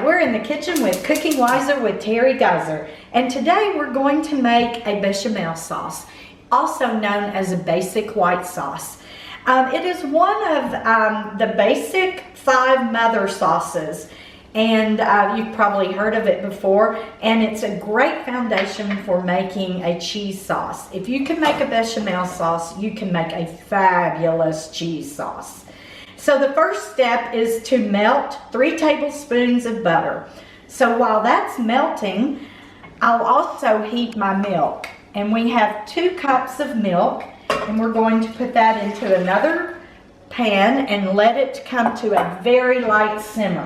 we're in the kitchen with Cooking Wiser with Terri Geiser, and today we're going to make a bechamel sauce, also known as a basic white sauce. It is one of the basic 5 mother sauces, and you've probably heard of it before, and it's a great foundation for making a cheese sauce. If you can make a bechamel sauce, you can make a fabulous cheese sauce. So the first step is to melt 3 tablespoons of butter. So while that's melting, I'll also heat my milk. And we have 2 cups of milk, and we're going to put that into another pan and let it come to a very light simmer.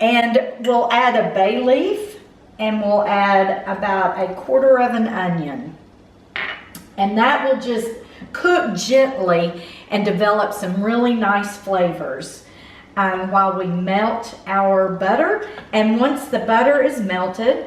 And we'll add a bay leaf, and we'll add about 1/4 of an onion. And that will just cook gently and develop some really nice flavors while we melt our butter. And once the butter is melted,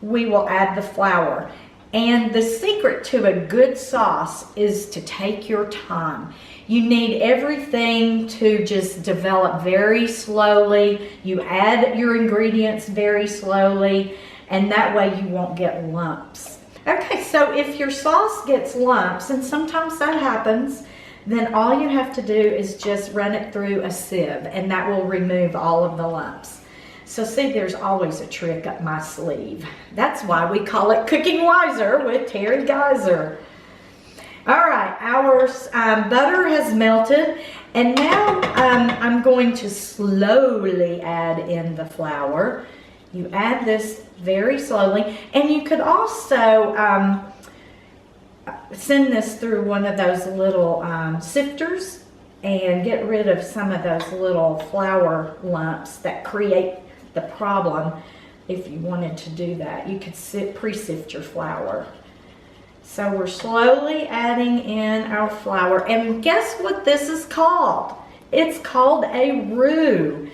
we will add the flour. And the secret to a good sauce is to take your time. You need everything to just develop very slowly. You add your ingredients very slowly, and that way you won't get lumps. Okay, so if your sauce gets lumps, and sometimes that happens, then all you have to do is just run it through a sieve, and that will remove all of the lumps. So see, there's always a trick up my sleeve. That's why we call it Cooking Wiser with Terri Geiser. All right, our butter has melted, and now I'm going to slowly add in the flour. You add this very slowly, and you could also send this through one of those little sifters and get rid of some of those little flour lumps that create the problem. If you wanted to do that, you could pre-sift your flour. So we're slowly adding in our flour, and guess what this is called? It's called a roux.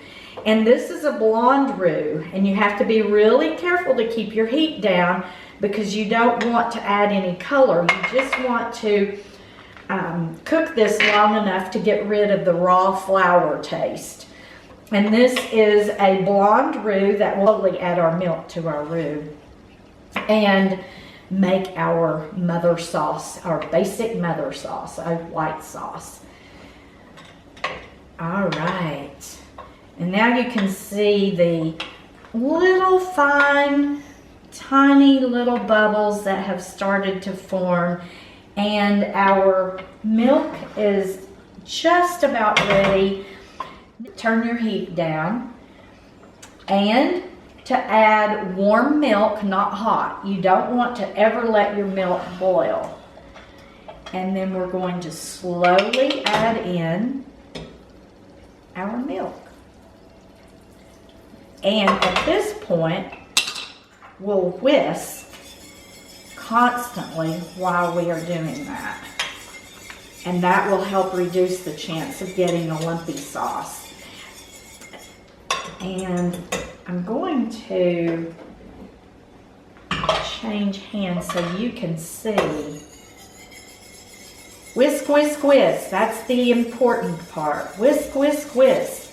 And this is a blonde roux, and you have to be really careful to keep your heat down because you don't want to add any color. You just want to cook this long enough to get rid of the raw flour taste. And this is a blonde roux that will slowly add our milk to our roux and make our mother sauce, our basic mother sauce, a white sauce. All right. And now you can see the little fine, tiny little bubbles that have started to form, and our milk is just about ready. Turn your heat down, and to add warm milk, not hot. You don't want to ever let your milk boil. And then we're going to slowly add in our milk. And at this point, we'll whisk constantly while we are doing that. And that will help reduce the chance of getting a lumpy sauce. And I'm going to change hands so you can see. Whisk, whisk, whisk. That's the important part. Whisk, whisk, whisk.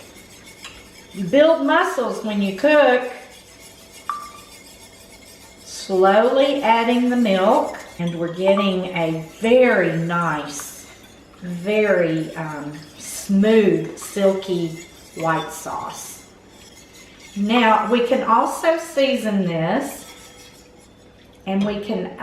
You build muscles when you cook. Slowly adding the milk, and we're getting a very nice, very smooth, silky white sauce. Now we can also season this, and we can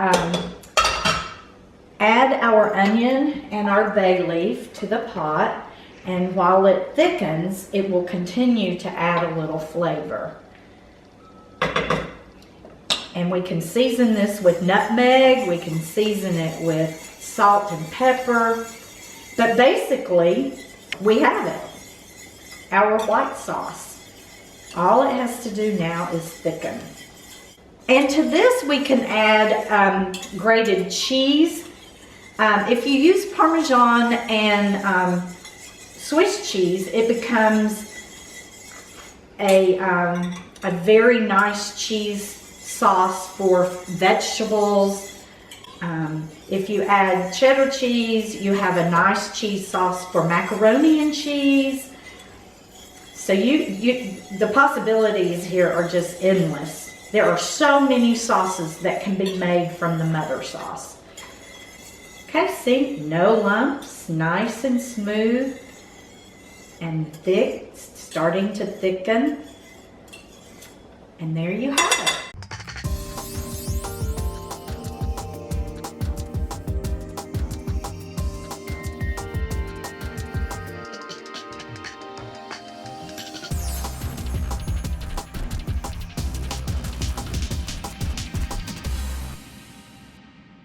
add our onion and our bay leaf to the pot. And while it thickens, it will continue to add a little flavor. And we can season this with nutmeg, we can season it with salt and pepper. But basically, we have it, our white sauce. All it has to do now is thicken. And to this we can add grated cheese. If you use Parmesan and Swiss cheese, it becomes a very nice cheese sauce for vegetables. If you add cheddar cheese, you have a nice cheese sauce for macaroni and cheese. So the possibilities here are just endless. There are so many sauces that can be made from the mother sauce. Okay, see, no lumps, nice and smooth and thick, starting to thicken. And there you have it.